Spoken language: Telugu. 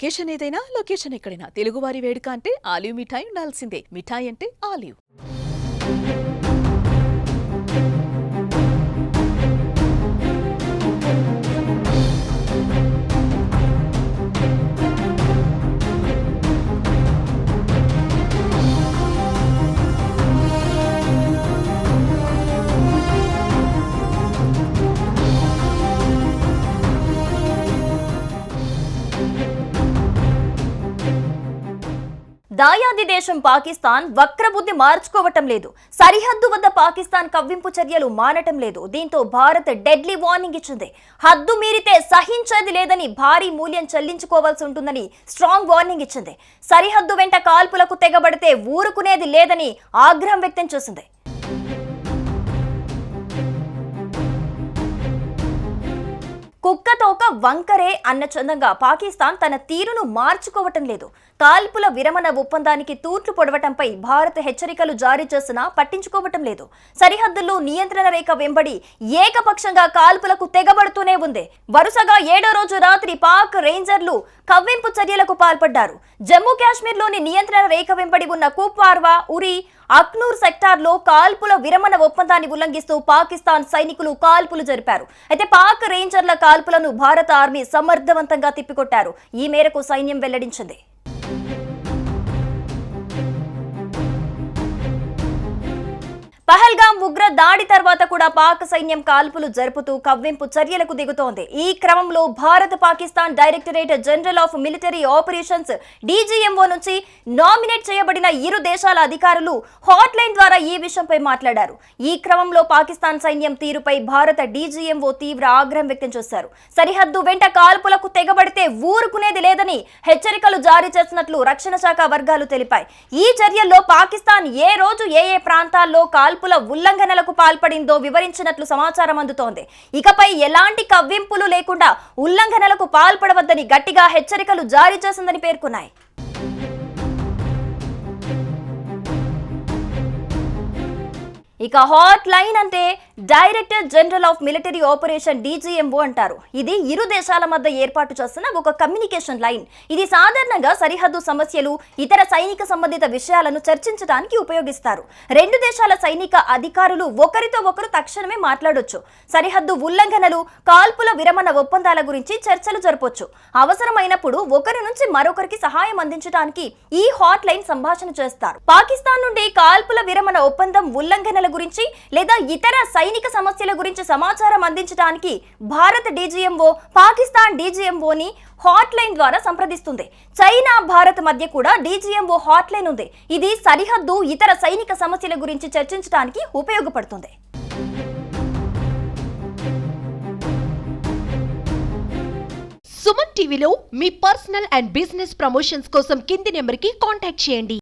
అకేషన్ ఏదైనా లొకేషన్ ఎక్కడైనా తెలుగువారి వేడుక అంటే ఆలివ్ మిఠాయి ఉండాల్సిందే. మిఠాయి అంటే ఆలివ్. దాయాది దేశం పాకిస్తాన్ వక్రబుద్ధి మార్చుకోవటం లేదు. సరిహద్దు వద్ద పాకిస్తాన్ కవ్వింపు చర్యలు మానటం లేదు. దీంతో భారత్ డెడ్లీ వార్నింగ్ ఇచ్చింది. హద్దు మీరితే సహించేది లేదని, భారీ మూల్యం చెల్లించుకోవాల్సి ఉంటుందని స్ట్రాంగ్ వార్నింగ్ ఇచ్చింది. సరిహద్దు వెంట కాల్పులకు తెగబడితే ఊరుకునేది లేదని ఆగ్రహం వ్యక్తం చేసింది. కుక్కతోక వంకరే అన్న చందంగా పాకిస్తాన్ తన తీరును మార్చుకోవటం లేదు. కాల్పుల విరమణ ఒప్పందానికి తూట్లు పొడవటంపై భారత్ హెచ్చరికలు జారీ చేసినా పట్టించుకోవటం లేదు. సరిహద్దుల్లో నియంత్రణ రేఖ వెంబడి ఏకపక్షంగా కాల్పులకు తెగబడుతూనే ఉంది. వరుసగా 7వ రోజు రాత్రి పాక్ రేంజర్లు కవ్వింపు చర్యలకు పాల్పడ్డారు. జమ్మూ కాశ్మీర్లోని నియంత్రణ రేఖ వెంబడి ఉన్న కుప్వార్వా, ఉరి, అఖ్నూర్ సెక్టార్లో కాల్పుల విరమణ ఒప్పందాన్ని ఉల్లంఘిస్తూ పాకిస్తాన్ సైనికులు కాల్పులు జరిపారు. అయితే పాక్ రేంజర్ల కాల్పులను భారత ఆర్మీ సమర్థవంతంగా తిప్పికొట్టారు. ఈ మేరకు సైన్యం వెల్లడించింది. పహల్గాం ఉగ్ర దాడి తర్వాత కూడా పాక్ సైన్యం కాల్పులు జరుపుతూ కవ్వింపు చర్యలకు దిగుతోంది. ఈ క్రమంలో Bharat Pakistan directorate general of military operations DGMO నుంచి నామినేట్ చేయబడిన ఇరు దేశాల అధికారులు హాట్ లైన్ ద్వారా ఈ విషయంపై మాట్లాడారు. ఈ క్రమంలో పాకిస్తాన్ సైన్యం తీరుపై భారత DGMO తీవ్ర ఆగ్రహం వ్యక్తం చేశారు. సరిహద్దు వెంట కాల్పులకు తెగబడితే ఊరుకునేది లేదని హెచ్చరికలు జారీ చేసినట్లు రక్షణ శాఖ వర్గాలు తెలిపాయి. ఈ చర్యల్లో పాకిస్తాన్ ఏ రోజు ఏ ప్రాంతాల్లో కాల్పుల ఉల్లంఘనలకు పాల్పడిందో వివరించినట్లు సమాచారం అందుతోంది. ఇకపై ఎలాంటి కవ్వింపులు లేకుండా ఉల్లంఘనలకు పాల్పడవద్దని గట్టిగా హెచ్చరికలు జారీ చేసిందని పేర్కొన్నాయి. ఇక హాట్ లైన్ అంటే director general of military operation DGMO అంటారు. ఇది ఇరు దేశాల మధ్య ఏర్పాటు చేస్తున్న ఒక కమ్యూనికేషన్ లైన్. ఇది సాధారణంగా సరిహద్దు సమస్యలు, ఇతర సైనిక సంబంధిత విషయాలను చర్చించడానికి ఉపయోగిస్తారు. రెండు దేశాల సైనిక అధికారులు ఒకరితో ఒకరు తక్షణమే మాట్లాడొచ్చు. సరిహద్దు ఉల్లంఘనలు, కాల్పుల విరమణ ఒప్పందాల గురించి చర్చలు జరపొచ్చు. అవసరమైనప్పుడు ఒకరి నుంచి మరొకరికి సహాయం అందించడానికి ఈ హాట్ లైన్ సంభాషణ చేస్తారు. పాకిస్తాన్ నుండి కాల్పుల విరమణ ఒప్పందం ఉల్లంఘనల గురించి లేదా ఇతర సైనిక సమస్యల గురించి సమాచారం అందించడానికి భారత DGMO పాకిస్తాన్ DGMOని హాట్ లైన్ ద్వారా సంప్రదిస్తుంది. చైనా, భారత్ మధ్య కూడా DGMO హాట్ లైన్ ఉంది. ఇది సరిహద్దు, ఇతర సైనిక సమస్యల గురించి చర్చించడానికి ఉపయోగపడుతుంది. సుమన్ టీవీలో మీ పర్సనల్ అండ్ బిజినెస్ ప్రమోషన్స్ కోసం కింది నెంబర్కి కాంటాక్ట్ చేయండి.